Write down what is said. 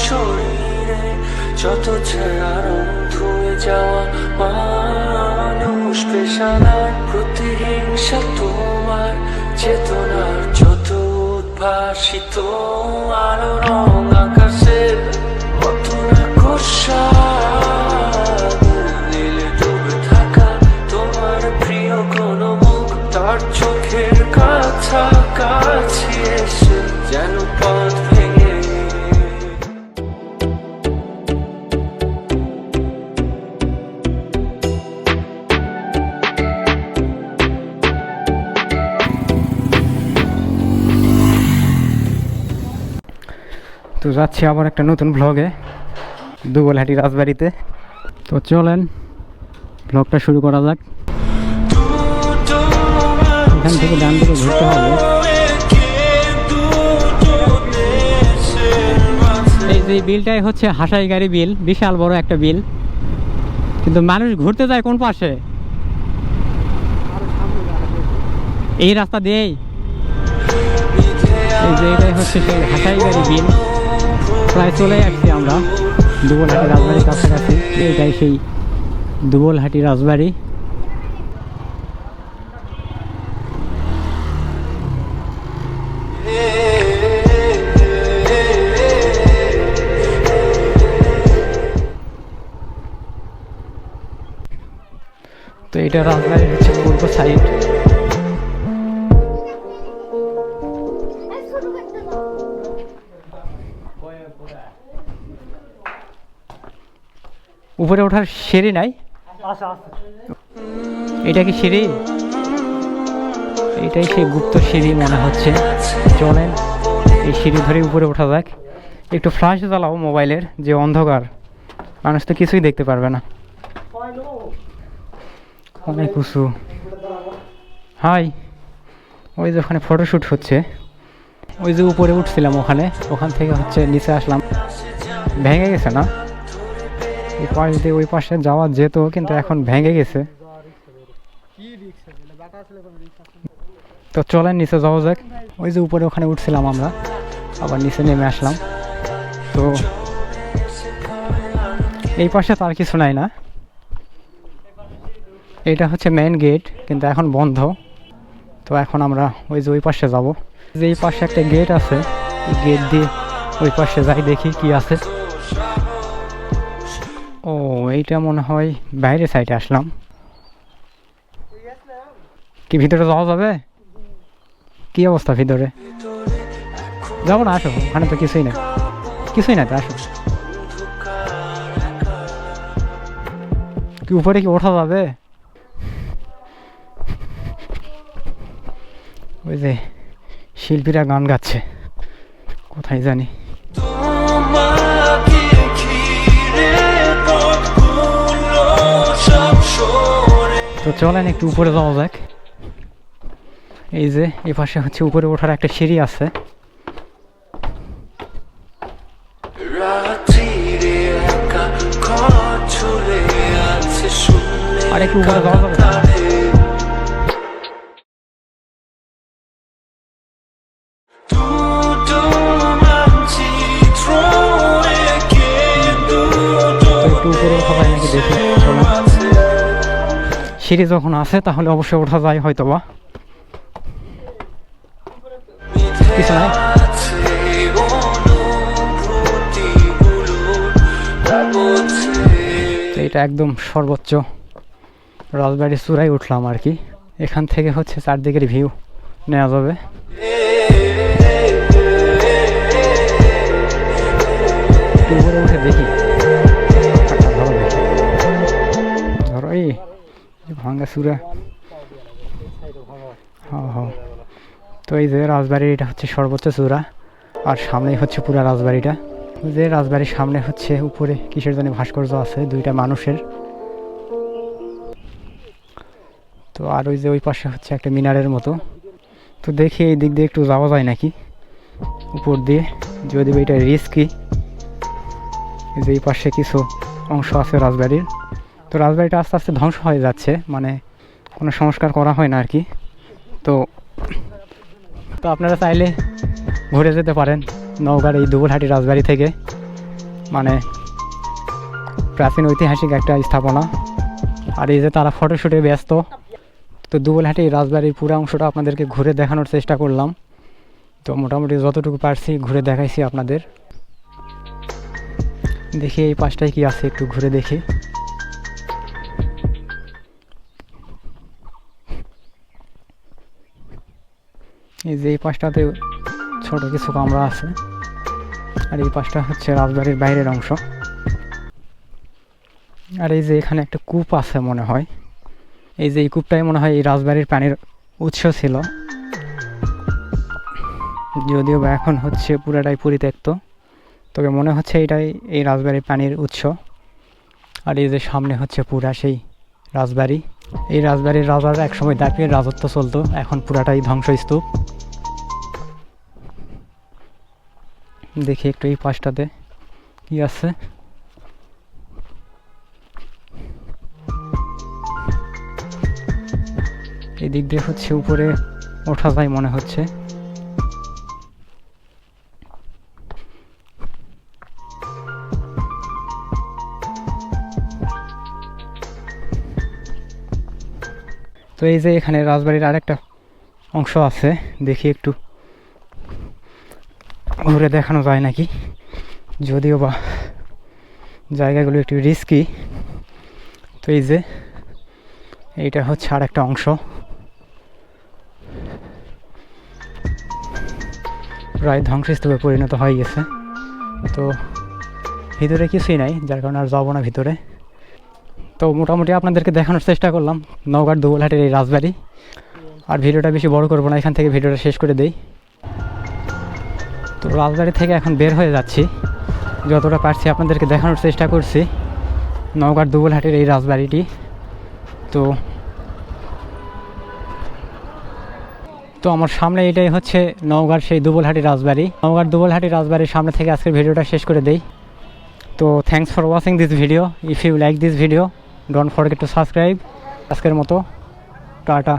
শরীরে যত ছায়া রং ধুয়ে যাওয়া মানুষ পেশাদার প্রতিহিংসা তোমার চেতনার যত উদ্ভাসিত আলো রং আকাশের কত না কষা নীলে ডুবে থাকা তোমার প্রিয় কোনো মুখ তার চোখের কাছাকাছি এসে যেন পথ ভেঙে তো যাচ্ছি আবার একটা নতুন ব্লগে দুবলহাটি রাজবাড়িতে। তো চলেন ব্লগটা শুরু করা যাক। এখান থেকে ডান দিকে ঘুরতে হবে। এই যে বিলটাই হচ্ছে হাসাইগাড়ি বিল, বিশাল বড় একটা বিল, কিন্তু মানুষ ঘুরতে যায় কোন পাশে? এই রাস্তা দিয়েই। এই যে এটাই হচ্ছে সেই হাসাইগাড়ি বিল। প্রায় চলে আসছি আমরা দুবলহাটি রাজবাড়ির কাছাকাছি। এটাই সেই দুবলহাটি রাজবাড়ি। তো এটা রাজবাড়ির হচ্ছে পূর্ব সাইড। উপরে ওঠার সিঁড়ি নাই? এটা কি সিঁড়ি? এটাই সেই গুপ্ত সিঁড়ি মনে হচ্ছে। চলেন এই সিঁড়ি ধরে উপরে ওঠা যাক। একটু ফ্ল্যাশ জ্বালাও মোবাইলের, যে অন্ধকার, মানুষ তো কিছুই দেখতে পারবে না। অনেক উঁচু। হাই, ওই যে ওখানে ফটোশ্যুট হচ্ছে, ওই যে উপরে উঠছিলাম ওখান থেকে হচ্ছে নিচে আসলাম। ভেঙে গেছে না? এই পাশ দিয়ে ওই পাশে যাওয়া যেত, কিন্তু এখন ভেঙে গেছে। তো চলেন নিচে যাওয়া যাক। ওই যে উপরে ওখানে উঠছিলাম আমরা, আবার নিচে নেমে আসলাম। তো এই পাশে তার কিছু নাই না, এটা হচ্ছে মেইন গেট, কিন্তু এখন বন্ধ। তো এখন আমরা ওই যে ওই পাশে যাব। যে এই পাশে একটা গেট আছে, গেট দিয়ে ওই পাশে যাই, দেখি কি আছে। ও, এইটা মনে হয় বাইরে সাইডে আসলাম। কি ভিতরে যাওয়া যাবে? কি অবস্থা ভিতরে? যাবো না, আসো, ওখানে তো কিছুই নাই, কিছুই নাই তো, আসো। কি উপরে কি ওঠা যাবে? ওই যে শিল্পীরা গান গাচ্ছে, কোথায় জানি। তো চলেন একটু উপরে যাওয়া যাক। এই যে এই পাশে হচ্ছে উপরে ওঠার একটা সিঁড়ি আছে। আর একটু উপরে যাওয়া যাবে? একটু উপরে ওঠা যায় নাকি দেখি। সিঁড়ি যখন আছে তাহলে অবশ্যই ওঠা যায় হয়তো বা। কিছু নাই। এটা একদম সর্বোচ্চ রাজবাড়ির চূড়ায় উঠলাম আর কি। এখান থেকে হচ্ছে চারদিকের ভিউ নেওয়া যাবে। উপরে উঠে দেখি, ধরো এই ভাঙ্গা চূড়া। হ্যাঁ, তো এই যে রাজবাড়ির এটা হচ্ছে সর্বোচ্চ চূড়া, আর সামনেই হচ্ছে পুরা রাজবাড়িটা। যে রাজবাড়ির সামনে হচ্ছে উপরে কিসের জন্য ভাস্কর্য আছে, দুইটা মানুষের। তো আর ওই যে ওই পাশে হচ্ছে একটা মিনারের মতো। তো দেখি এই দিক দিয়ে একটু যাওয়া যায় নাকি উপর দিয়ে, যদি এটা রিস্কি। এই যে এই পাশে কিছু অংশ আছে রাজবাড়ির। তো রাজবাড়িটা আস্তে আস্তে ধ্বংস হয়ে যাচ্ছে, মানে কোনো সংস্কার করা হয় না আর কি। তো আপনারা চাইলে ঘুরে যেতে পারেন নওগাঁর এই দুবলহাটি রাজবাড়ি থেকে। মানে প্রাচীন ঐতিহাসিক একটা স্থাপনা। আর এই যে তারা ফটোশ্যুটে ব্যস্ত। তো দুবলহাটি রাজবাড়ির পুরো অংশটা আপনাদেরকে ঘুরে দেখানোর চেষ্টা করলাম। তো মোটামুটি যতটুকু পারছি ঘুরে দেখাইছি আপনাদের। দেখি এই পাশটায় কি আছে, একটু ঘুরে দেখি। এই যে এই পাশটাতে ছোট কিছু কামরা আছে, আর এই পাশটা হচ্ছে রাজবাড়ির বাইরের অংশ। আর এই যে এখানে একটা কূপ আছে মনে হয়, এই যে এই কূপটাই মনে হয় এই রাজবাড়ির পানির উৎস ছিল, যদিও বা এখন হচ্ছে পুরাটাই পরিত্যক্ত, তবে মনে হচ্ছে এটাই এই রাজবাড়ির পানির উৎস। আর এই যে সামনে হচ্ছে পুরা সেই রাজবাড়ি। এই রাজবাড়ির রাজারা একসময় দাপিয়ে রাজত্ব চলতো, এখন পুরাটাই ধ্বংসস্তূপ। দেখি একটু এই পাশটাতে কি আছে। এই দিক দিয়ে হচ্ছে উপরে ওঠা যায় মনে হচ্ছে। তো এই যে এখানে রাজবাড়ির আরেকটা অংশ আছে, দেখি একটু ঘুরে দেখানো যায় নাকি, যদিও বা জায়গাগুলো একটু রিস্কি। তো এই যে এইটা হচ্ছে আর একটা অংশ, প্রায় ধ্বংসস্তূপে পরিণত হয়ে গেছে। তো ভিতরে কিছুই নাই, যার কারণে আর যাবো না ভিতরে। তো মোটামুটি আপনাদেরকে দেখানোর চেষ্টা করলাম নওগাঁর দুবলহাটের এই রাজবাড়ি। আর ভিডিওটা বেশি বড় করবো না, এখান থেকে ভিডিওটা শেষ করে দেই। তো রাজবাড়ি থেকে এখন বের হয়ে যাচ্ছি, যতটা পারছি আপনাদেরকে দেখানোর চেষ্টা করছি নওগাঁর দুবলহাটের এই রাজবাড়িটি। তো আমার সামনে এটাই হচ্ছে নওগাঁর সেই দুবলহাটি রাজবাড়ি। নওগাঁর দুবলহাটি রাজবাড়ির সামনে থেকে আজকের ভিডিওটা শেষ করে দেই। তো thanks for watching this video. If you like this video, don't forget to subscribe. আজকের মতো টাটা।